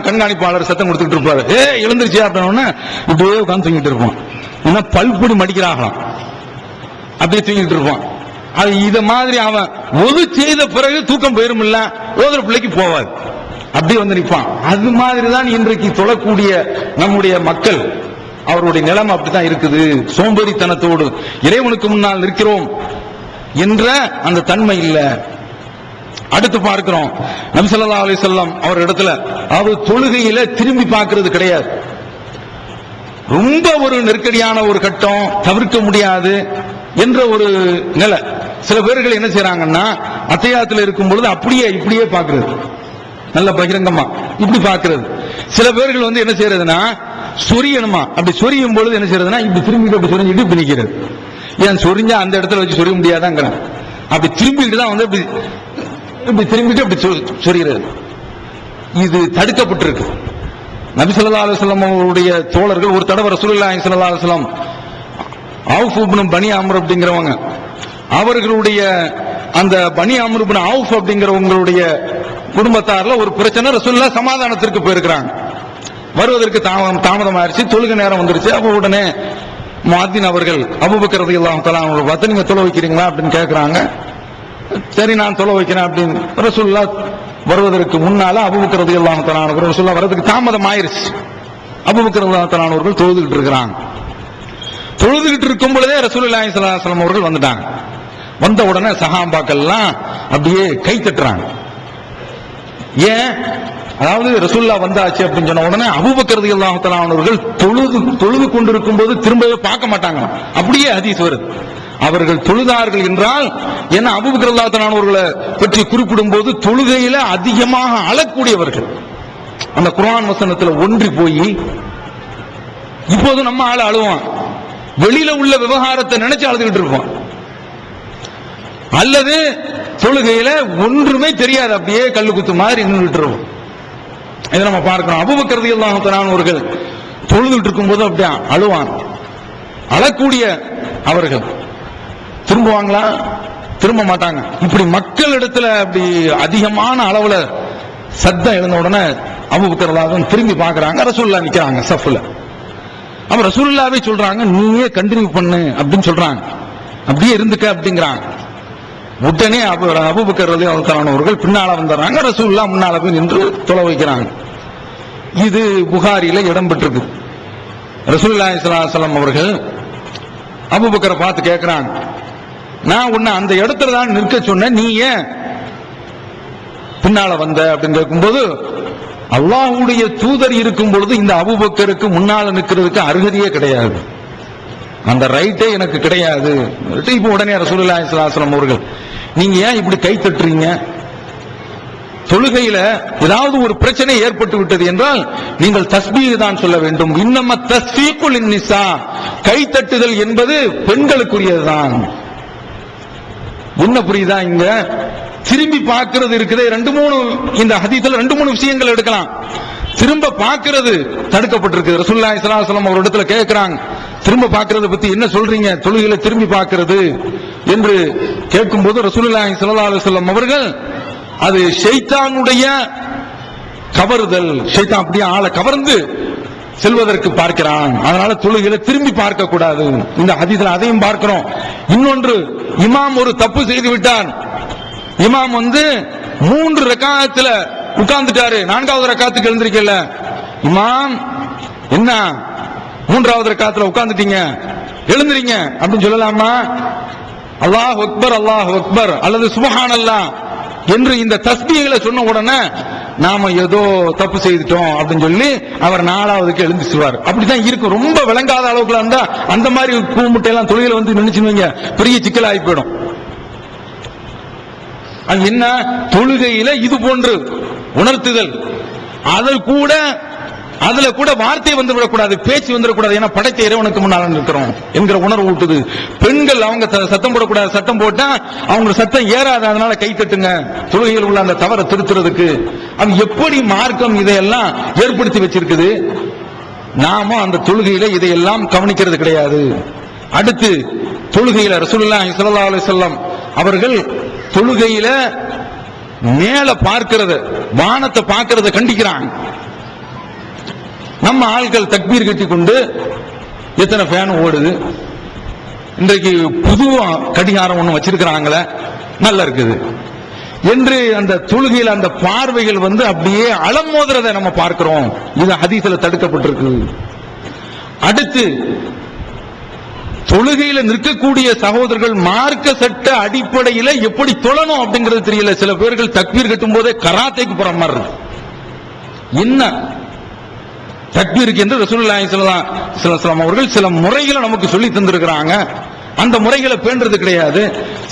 கண்காணிப்பாளர் சத்தம் கொடுத்துட்டு இருப்பாரு. எழுந்திருச்சு அப்படின்னா இப்படியே உட்காந்து தூங்கிட்டு இருப்பான். ஏன்னா பல்பொடி மடிக்கிறாங்களாம், அப்படியே தூங்கிட்டு இருப்பான். அது இத மாதிரி அவன் ஒது செய்த பிறகு தூக்கம் போயிரும் இல்ல, ஓதுற பிள்ளைக்கு போவாது. அப்படியே வந்து நிற்பான். அது மாதிரிதான் இன்றைக்கு தொழக்கூடிய நம்முடைய மக்கள், அவருடைய நிலைமை அப்படித்தான் இருக்குது. சோம்பேறித்தனத்தோடு இறைவனுக்கு முன்னால் நிற்கிறோம் என்ற அந்த தன்மை இல்ல. அடுத்து பார்க்கிறோம், நபி ஸல்லல்லாஹு அலைஹி வஸல்லம் அவர் இடத்துல அவர் தொழுகையில திரும்பி பார்க்கிறது கிடையாது. ரொம்ப ஒரு நெருக்கடியான ஒரு கட்டம், தவிர்க்க முடியாது என்ற ஒரு நிலை. சில பேர்கள் என்ன செய்யறாங்கன்னா, அத்தையாத்துல இருக்கும் பொழுது அப்படியே இப்படியே பார்க்கிறது, நல்ல பகிரங்கமா இப்படி பார்க்கிறது. சில பேர்கள் வந்து என்ன செய்யறதுன்னா, சொரியணுமா, அப்படி சொரியும் பொழுது என்ன செய்யறதுன்னா, இப்படி திரும்பிட்டு அப்படி சொரிஞ்சிட்டு இப்படி நிக்கிறது. ஏன் சொரிஞ்சா அந்த இடத்துல வச்சு சொரிய முடியாதாங்கிறான். அப்படி திரும்பிட்டு தான் வந்து இப்படி திரும்பிட்டு அப்படி சொரிகிறது. இது தடுக்கப்பட்டிருக்கு. நபி ஸல்லல்லாஹு அலைஹி வஸல்லம் அவருடைய தோழர்கள் ஒரு தடவை ரசூலுல்லாஹி ஸல்லல்லாஹு அலைஹி வஸல்லம் அவுஃப் இப்னு பனி அம்ர் அப்படிங்கிறவங்க, அவர்களுடைய அந்த பனி அம்ர் இப்னு அவுஃப் அப்படிங்கிறவங்களுடைய குடும்பத்தார்ல ஒரு பிரச்சனை, ரசூலுல்லாஹ் சமாதானத்திற்கு போயிருக்கிறாங்க. வருவதற்கு தாமதம் ஆயிடுச்சு, தொழுகை நேரம் வந்துருச்சு. அப்ப உடனே முஅத்தின் அவர்கள் அபூபக்கர் ரலியல்லாஹு தஆலா அவங்களை பார்த்து, நீங்க தொழ வைக்கிறீங்களா அப்படின்னு கேட்கிறாங்க. சரி நான் தொழ வைக்கிறேன் அப்படின்னு ரசூலுல்லாஹ் வருவதற்கு முன்னால அபூபக்கர் ரலியல்லாஹு தஆலா அவர்கள் ரசூலுல்லாஹ் வரதுக்கு தாமதம் ஆயிருச்சு. அபூபக்கர் ரலியல்லாஹு தஆலா அவர்கள் தொழுதுகிட்டு இருக்கிறாங்க. தொழுதுகிட்டு இருக்கும் பொழுதே ரசூலுல்லாஹி ஸல்லல்லாஹு அலைஹி வஸல்லம் அவர்கள் வந்துட்டாங்க. வந்த உடனே சஹாபாக்கள்லாம் அப்படியே கை தட்டுறாங்க. ஏன்? அதாவது ரசூலுல்லாஹ் வந்தாச்சு அப்படின்னு சொன்ன உடனே அபூபக்கர் ரலியல்லாஹு தஆலா அவர்கள் தொழுது கொண்டிருக்கும் போது திரும்பவே பார்க்க மாட்டாங்க. அப்படியே ஹதீஸ் வருது, அவர்கள் தொழுதார்கள் என்றால், என்ன அபூபக்கர் ரலியல்லாஹு தஆலா அவர்களை பற்றி குறிப்பிடும் போது தொழுகையில அதிகமாக அழக்கூடியவர்கள். அந்த குர்ஆன் வசனத்துல ஒன்றி போய், இப்போது நம்ம ஆள அழுவான், வெளியில உள்ள விவகாரத்தை நினைச்சு அழுதுகிட்டு இருப்போம், அல்லது தொழுகையில ஒன்றுமே தெரியாது, அப்படியே கல்லு குத்து மாதிரி நின்றுட்டு இருப்போம். இதை நம்ம பார்க்கிறோம். அபூபக்கர் ரலியல்லாஹு தஆலா அவர்கள் தொழுதுகிட்டு இருக்கும் போது அப்படியே அழுவான். அழக்கூடிய அவர்கள் திரும்புவாங்களா? திரும்ப மாட்டாங்க. இப்படி மக்கள் இடத்துல அப்படி அதிகமான அளவுல சத்தம் எழுந்த உடனே அபூபக்கர் ரலியல்லாஹு திரும்பி பார்க்கறாங்க. ரசூலுல்லாஹ் நிக்கிறாங்க சஃப்ல. அப்ப ரசூலுல்லாஹ்வே சொல்றாங்க, நீயே கண்டினியூ பண்ணு அப்படின்னு சொல்றாங்க, அப்படியே இருந்துக்க அப்படிங்கிறாங்க. உடனே அபூபக்கர் ரலியல்லாஹு தஆலா அவர்கள் பின்னால வந்துறாங்க, ரசூலுல்லாஹ் முன்னால போய் நின்று தொழ வைக்கிறாங்க. இது புகாரில இடம் பெற்றிருக்கு. ரசூலுல்லாஹி ஸல்லல்லாஹு அலைஹி வஸல்லம் அவர்கள் அபூபக்கரை பார்த்து கேட்கிறாங்க, நான் உன்னை அந்த இடத்துல தான் நிற்க சொன்னேன், நீ ஏன் பின்னால வந்த அப்படின்னு கேட்கும்போது, அல்லாஹ்வுடைய தூதர் இருக்கும் பொழுது இந்த அபூபக்கருக்கு முன்னால நிற்கிறதுக்கு அருகதையே கிடையாது, அந்த ரைட்டே எனக்கு கிடையாது. இப்ப உடனே ரசூலுல்லாஹி ஸல்லல்லாஹு அலைஹி வஸல்லம் அவர்கள், நீங்க ஏன் இப்படி கை தட்டுறீங்க? தொழுகையில ஏதாவது ஒரு பிரச்சனை ஏற்பட்டு விட்டது என்றால் நீங்கள் தஸ்பீஹ் தான் சொல்ல வேண்டும். இன்னம தஸ்பீஹு லின்னிசா, கை தட்டுதல் என்பது பெண்களுக்குரியதுதான். என்ன புரியுதா? இங்க திரும்பி பார்க்கிறது இருக்குது. இந்த ஹதீஸ்ல 2-3 விஷயங்கள் எடுக்கலாம். திரும்ப பார்க்கிறது தடுக்கப்பட்டிருக்கு. ரசூலுல்லாஹி ஸல்லல்லாஹு அலைஹி வஸல்லம் அவரிடத்துல கேட்கிறாங்க, திரும்ப பார்க்கிறது பத்தி என்ன சொல்றீங்க, தொழுகையில திரும்பி பார்க்கிறது என்று கேட்கும்போது ரசூலுல்லாஹி ஸல்லல்லாஹு அலைஹி வஸல்லம் அவர்கள், அது ஷைத்தானுடைய கவர்தல், ஷைத்தான் அப்படியே ஆளை கவர்ந்து செல்வதற்கு பார்க்கிறான், அதனால தொழுகையில திரும்பி பார்க்க கூடாது. இந்த ஹதீஸ்ல அதையும் பார்க்கிறோம். இன்னொன்று, இமாம் ஒரு தப்பு செய்து விட்டார். இமாம் 3 ரக்காத்துல உட்கார்ந்துட்டாரு, 4வது ரக்காத்துக்கு எழுந்திருக்கல. இமாம் என்ன 3வது ரக்காத்துல உட்கார்ந்துட்டீங்க, எழுந்திரீங்க அப்படின்னு சொல்லலாமா? அல்லாஹ் அக்பர் அல்லாஹ் அக்பர் அல்லது சுப்ஹானல்லாஹ் என்று இந்த தஸ்பீஹ்களை சொன்ன உடனே நாம ஏதோ தப்பு செய்துட்டோம் அப்படின்னு சொல்லி அவர் 4வதுக்கு எழுந்திருச்சுவார். அப்படித்தான் இருக்கும். ரொம்ப விளங்காத அளவுக்குள்ள இருந்தா அந்த மாதிரி கூமுட்டையெல்லாம் தொழுகையில நினைச்சுன்னு பெரிய சிக்கல் ஆகி போயிடும். அது என்ன? தொழுகையில இது போன்று உணர்த்துதல், அதுல கூட வார்த்தை வந்துவிடக்கூடாது, பேச்சு வந்துடக்கூடாது. ஏன்னா படைத்த இறைவனுக்கு முன்னால் இருக்கிறோம் என்கிற உணர்வு ஊட்டுது. பெண்கள் அவங்க சத்தம் போடக்கூடாது, சத்தம் போட்டா அவங்க சத்தம் ஏறாது, அதனால கை தட்டுங்க, தொழுகையில் உள்ள அந்த தவறை திருத்துறதுக்கு. அது எப்படி மார்க்கம் இதையெல்லாம் ஏற்படுத்தி வச்சிருக்குது. நாம அந்த தொழுகையில இதையெல்லாம் கவனிக்கிறது கிடையாது. அடுத்து தொழுகையில ரசூலுல்லாஹி ஸல்லல்லாஹு அலைஹி வஸல்லம் அவர்கள் தொழுகையில மேல பார்க்கிறது, வானத்தை பார்க்கிறத கண்டிக்கிறாங்க. நம்ம ஆட்கள் தக்பீர் கட்டி கொண்டு எத்தனை ஃபேன் ஓடுது, இன்றைக்கு புது கடிகாரம் ஒண்ணு வச்சிருக்கிறாங்களே, நல்லா இருக்குது. என்று அந்த தொழுகையில் அந்த பார்வைகள் அப்படியே அலமோதுறதை நம்ம பார்க்கிறோம். இது ஹதீஸ்ல தடுக்கப்பட்டிருக்கு. அடுத்து தொழுகையில நிற்கக்கூடிய சகோதரர்கள் மார்க்க சட்ட அடிப்படையில எப்படி தொழணும் அப்படிங்கிறது தெரியல. சில பேர்கள் தக்பீர் கட்டும் போதே கராத்தைக்கு போற மாதிரி இருக்கு. என்ன தக்பீருக்கு என்று ரசூலுல்லாஹி ஸல்லல்லாஹு அலைஹி வஸல்லம் அவர்கள் சில முறைகளை நமக்கு சொல்லி தந்திருக்கிறாங்க. அந்த முறைகளை பேண்டது கிடையாது.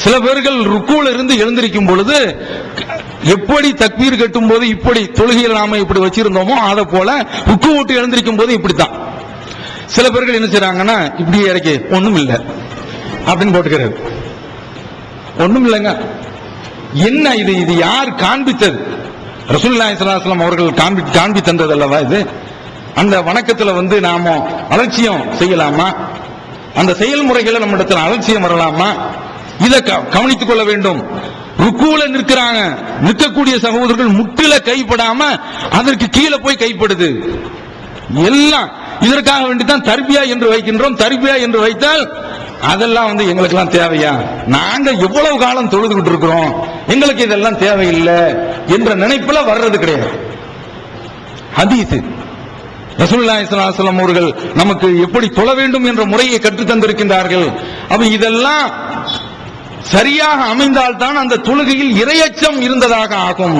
சில பேர்கள் ருக்குல இருந்து எழுந்திருக்கும் பொழுது எப்படி தக்பீர் கட்டும் போது இப்படி தொழுகையில் நாம இப்படி வச்சிருந்தோமோ அதை போல ருக்கு விட்டு எழுந்திருக்கும் போது இப்படித்தான். சில பேர்கள் என்ன செய்றாங்கன்னா இப்படியே இறக்கி ஒண்ணும் இல்லை அப்படின்னு போட்டுக்கிறது. ஒண்ணும் இல்லைங்க. என்ன இது? இது யார் காண்பித்தது? ரசூலுல்லாஹி ஸல்லல்லாஹு அலைஹி வஸல்லம் அவர்கள் காண்பி தந்தது அல்லவா இது? அந்த வணக்கத்துல நாம அலட்சியம் செய்யலாமா? அந்த செயல்முறைகளை நம்மிடத்தில் அலட்சியம் வரலாமா? இதை கவனித்துக் கொள்ள வேண்டும். ருக்குல நிற்கிறாங்க, நிற்கக்கூடிய சகோதரர்கள் முட்டில கைப்படாம அதற்கு கீழே போய் கைப்படுது. எல்லாம் இதற்காக வேண்டித்தான் தர்பியா என்று வைக்கின்றோம். தர்பியா என்று வைத்தால் அதெல்லாம் எங்களுக்கு எல்லாம் தேவையா? நாங்க எவ்வளவு காலம் தொழுதுகிட்டு இருக்கிறோம், எங்களுக்கு இதெல்லாம் தேவையில்லை என்ற நினைப்புல வர்றது கிடையாது. ஹதீஸ் ரசூலுல்லாஹி ஸல்லல்லாஹு அலைஹி வஸல்லம் அவர்கள் நமக்கு எப்படி தொழ வேண்டும் என்ற முறையை கற்றுத் தந்திருக்கின்றார்கள். அப்ப இதெல்லாம் சரியாக அமைந்தால்தான் அந்த தொழுகையில் இறையச்சம் இருந்ததாக ஆகும்.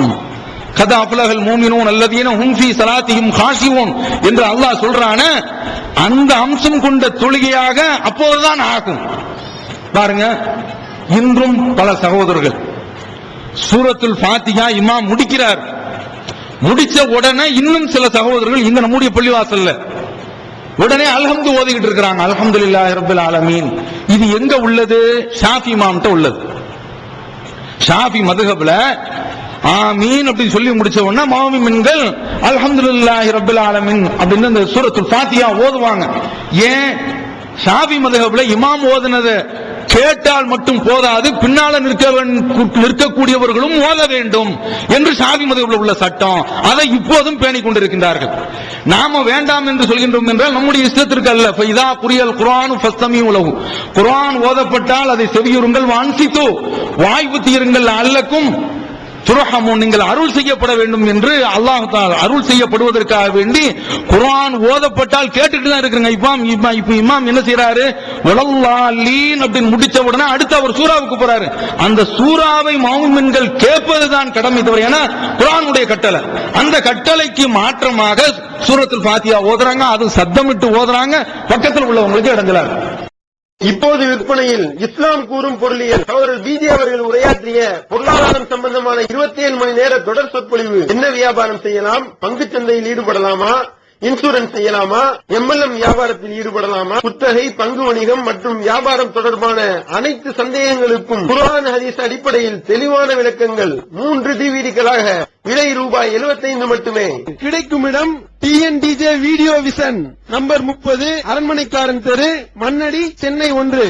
கத அஃப்லஹல் மூமினூன் அல்லதீன ஹும் ஃபீ ஸலாத்திஹிம் காஷிஊன் என்று அல்லாஹ் சொல்றானே, அந்த அம்சம் கொண்ட தொழுகையாக அப்போதுதான் ஆகும். பாருங்க, இன்றும் பல சகோதரர்கள் சூரத்துல் ஃபாத்திஹா இமாம் முடிக்கிறார், முடிச்ச உடனே இன்னும் சில சகோதரர்கள் இந்த நம்முடைய பள்ளிவாசல்ல உடனே அல்ஹம்து ஓதிக்கிட்டு இருக்கிறாங்க. அல்ஹம்துலில்லாஹி ரப்பில் ஆலமீன். இது எங்க உள்ளது? ஷாஃபி இமாம்ட்ட உள்ளது. ஷாஃபி மதுஹப்ல ஆமீன் அப்படி சொல்லி முடிச்ச உடனே முஃமின்கள் அல்ஹம்துலில்லாஹி ரப்பில் ஆலமீன் அப்படின்னு இந்த சூரத்துல் ஃபாத்திஹா ஓதுவாங்க. ஏன்? ஷாஃபி மதுஹப்ல இமாம் ஓதுனதை கேட்டால் மட்டும் போதாது, பின்னால நிற்கக்கூடியவர்களும் ஓத வேண்டும் என்று ஷாஃபி மதுஹப்ல உள்ள சட்டம். அதை இப்போதும் பேணிக் கொண்டிருக்கின்றார்கள். நாம வேண்டாம் என்று சொல்கின்றோம் என்றால் நம்முடைய இஷ்டத்திற்கு அல்ல. ஃபைதா குரியல் குர்ஆன் ஃபஸ்தமிஉ லஹு, குர்ஆன் ஓதப்பட்டால் அதை செவியுறுங்கள், வான்சித்து வாய் புத்தியிருங்கள், அல்லக்கும் துர்ஹமூன், நீங்கள் அருள் செய்யப்பட வேண்டும் என்று அல்லாஹ் தஆலா அருள் செய்யப்படுவதற்காக வேண்டி குர்ஆன் ஓதப்பட்டால் கேட்டுட்டு தான் இருக்குங்க. இப்ப இமாம் என்ன செய்யறாரு? வலல்லாலீன் அப்படின்னு முடிச்ச உடனே அடுத்து அவர் சூராவுக்கு போறாரு. அந்த சூராவை முஃமின்கள் கேட்பதுதான் கடமை தவிர, ஏன்னா குர்ஆனுடைய கட்டளை. அந்த கட்டளைக்கு மாற்றமாக சூரத்துல் ஃபாத்திஹா ஓதுறாங்க, அது சத்தமிட்டு ஓதுறாங்க, பக்கத்தில் உள்ளவங்களுக்கு இடைஞ்சலாரு. இப்போது விற்பனையில் இஸ்லாம் கூறும் பொருளியல் சகோதரர் பிஜே அவர்கள் உரையாற்றிய பொருளாதாரம் சம்பந்தமான 27 மணி நேர தொடர் சொற்பொழிவு. என்ன வியாபாரம் செய்யலாம், பங்குச் சந்தையில் ஈடுபடலாமா, இன்சூரன்ஸ் செய்யலாமா, MLM வியாபாரத்தில் ஈடுபடலாமா, குத்தகை, பங்கு வணிகம் மற்றும் வியாபாரம் தொடர்பான அனைத்து சந்தேகங்களுக்கும் குர்ஆன் ஹதீஸ் அடிப்படையில் தெளிவான விளக்கங்கள் 3 டிவிடிகளாக விலை ரூபாய் 75 மட்டுமே. கிடைக்கும் இடம் TNDJ வீடியோ விஷன், நம்பர் 30, அரண்மனைக்காரன் தெரு, மண்ணடி, சென்னை 1.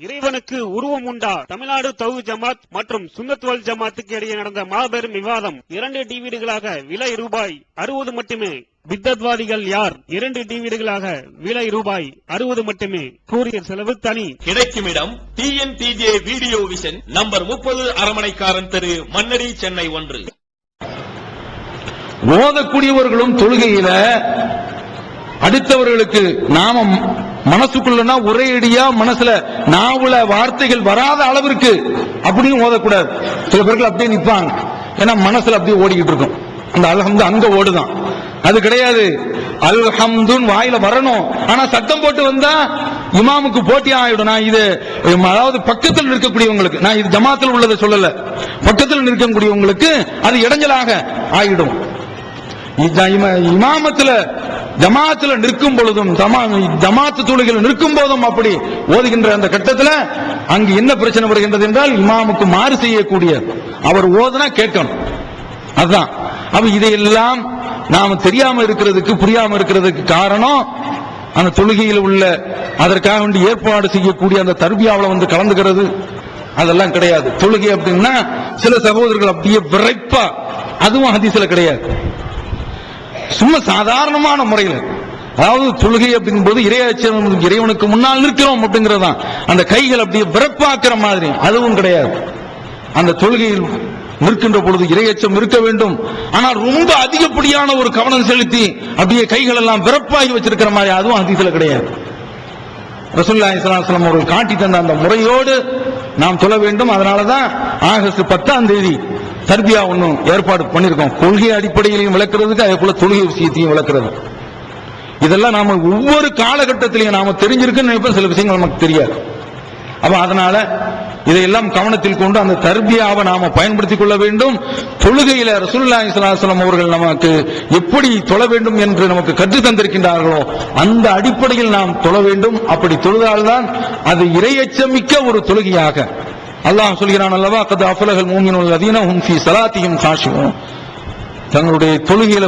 இறைவனுக்கு உருவம் உண்டா? தமிழ்நாடு தௌஹீத் ஜமாத் மற்றும் சுன்னத் வல் ஜமாத்துக்கு இடையே நடந்த மாபெரும் விவாதம் 2 டிவிடிகளாக விலை ரூபாய் 60 மட்டுமே. பித்தத்வாதிகள் யார்? 2 டிவிடிகளாக விலை ரூபாய் 60 மட்டுமே. கூரியர் செலவு தனி. கிடைக்கும் இடம் TNTJ வீடியோ விஷன், நம்பர் 30, அரண்மனைக்காரன் தெரு, மண்ணடி, சென்னை 1. ஓதக்கூடியவர்களும் தொழுகையில அடுத்தவர்களுக்கு நாம மனசுக்குள்ளனா ஒரே அடியா மனசுல நாவுல வார்த்தைகள் வராத அளவிற்கு அப்படியும் ஓதக்கூடாது. சில பேர்கள் அப்படியே நிற்பாங்க, ஏன்னா மனசுல அப்படியே ஓடிக்கிட்டு இருக்கும். அந்த அல்ஹம்து அங்க ஓடுதான், அது கிடையாது. அல்ஹம்துன் வாயில வரணும், ஆனா சத்தம் போட்டு வந்தா இமாமுக்கு போட்டி ஆயிடும். நான் இது அதாவது பக்கத்தில் நிற்கக்கூடியவங்களுக்கு, நான் இது ஜமாத்தில் உள்ளதை சொல்லல, பக்கத்தில் நிற்கக்கூடியவங்களுக்கு அது இடைஞ்சலாக ஆயிடும். இமாமத்துல ஜமாத்துல நிற்கும் பொழுதும் ஜமாத்து தொழுகையில் நிற்கும் போதும் அப்படி ஓதுகின்ற அந்த கட்டத்தில் அங்கு என்ன பிரச்சனை வருகின்றது என்றால் இமாமுக்கு மாறு செய்யக்கூடிய அவர் ஓதுனா கேட்கணும். அதுதான். அப்ப இதையெல்லாம் நாம தெரியாம இருக்கிறதுக்கு, புரியாம இருக்கிறதுக்கு காரணம் அந்த தொழுகையில் உள்ள அதற்காக வேண்டி ஏற்பாடு செய்யக்கூடிய அந்த தர்பியாவில் கலந்துக்கிறது அதெல்லாம் கிடையாது. தொழுகை அப்படின்னா சில சகோதரர்கள் அப்படியே விரைப்பா, அதுவும் ஹதீஸ்ல கிடையாது. சும்மா சாதாரணமான முறையில், அதாவது தொழுகை அப்படிங்கும் போது இறைவனுக்கு முன்னால் நிற்கிறோம் அப்படிங்கறதான், அந்த கைகள் அப்படியே விரப்பாக்குற மாதிரி அதுவும் கிடையாது. அந்த தொழுகையில் நிற்கின்ற பொழுது இரையச்சம் இருக்க வேண்டும். ஆனால் ரொம்ப அதிகப்படியான ஒரு கவனம் செலுத்தி அப்படியே கைகள் எல்லாம் விரப்பாகி வச்சிருக்கிற மாதிரி அதுவும் ஹதீஸ்ல கிடையாது. ரசூலுல்லாஹி ஸல்லல்லாஹு அலைஹி வஸல்லம் அவர்கள் காட்டி தந்த அந்த முறையோடு நாம் தொழ வேண்டும். அதனாலதான் ஆகஸ்ட் 10 தர்பியா ஒன்னும் ஏற்பாடு பண்ணிருக்கோம். கொள்கை அடிப்படையிலையும் விளக்குறதுக்கு, அதே போல தொழுகை விஷயத்தையும் விளக்குறது. இதெல்லாம் நாம ஒவ்வொரு காலகட்டத்திலையும் நாம தெரிஞ்சிருக்குன்னு நினைப்போம், சில விஷயங்கள் நமக்கு தெரியாது. அப்ப அதனால இதையெல்லாம் கவனத்தில் கொண்டு அந்த தர்பியாவை நாம பயன்படுத்திக் கொள்ள வேண்டும். தொழுகையில ரசூலுல்லாஹி ஸல்லல்லாஹு அலைஹி வஸல்லம் அவர்கள் நமக்கு எப்படி தொழ வேண்டும் என்று நமக்கு கற்றுத் தந்திருக்கின்றார்களோ அந்த அடிப்படையில் நாம் தொழ வேண்டும். அப்படி தொழுதால்தான் அது இறையச்சமிக்க ஒரு தொழுகையாக அல்லாஹ் சொல்கிறான் அல்லவா, கத் அஃலஹல் மூமினூன அல்லதீன ஹும் ஃபீ ஸலாத்திஹிம் காஷிஊன். தங்களுடைய தொழுகையில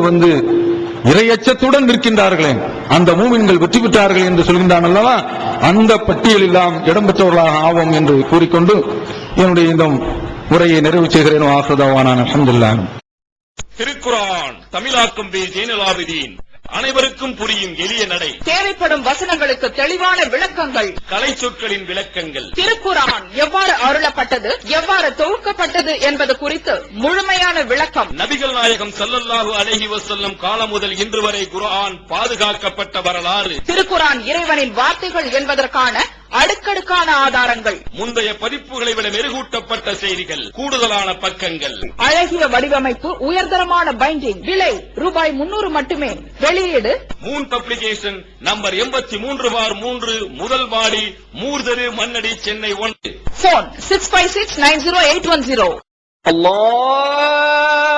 இறையச்சத்துடன் நிற்கின்றார்களே அந்த மூமின்கள் வெற்றி பெற்றார்கள் என்று சொல்கின்றான் அல்லவா, அந்த பட்டியலில் நாம் இடம்பெற்றவர்களாக ஆவோம் என்று கூறிக்கொண்டு என்னுடைய இந்த உரையை நிறைவு செய்கிறேன். ஆஃபிருதாவான அல்ஹம்துலில்லாஹ். திருக்குர்ஆன் தமிழாக்கம் பி ஜைனுலாபிதீன். அனைவருக்கும் புரியும் எளிய நடை. தேவைப்படும் வசனங்களுக்கு தெளிவான விளக்கங்கள். கலை சொற்களின் விளக்கங்கள். திருக்குர்ஆன் எவ்வாறு அருளப்பட்டது, எவ்வாறு தொகுக்கப்பட்டது என்பது குறித்து முழுமையான விளக்கம். நபிகள் நாயகம் ஸல்லல்லாஹு அலைஹி வஸல்லம் காலம் முதல் இன்று வரை குர்ஆன் பாதுகாக்கப்பட்ட வரலாறு. திருக்குர்ஆன் இறைவனின் வார்த்தைகள் என்பதற்கான அடுக்கடுக்கான ஆதாரங்கள். முந்தைய பதிப்புகளை விட மெருகூட்டப்பட்ட செய்திகள், கூடுதலான பக்கங்கள், அழகிய வடிவமைப்பு, உயர்தரமான பைண்டிங். விலை ₹300 மட்டுமே. வெளியீடு மூன் பப்ளிகேஷன், நம்பர் 83/3, முதல் மாடி, மூர்தரு, மண்ணடி, சென்னை 1. போன் 65690810. அல்லாஹ்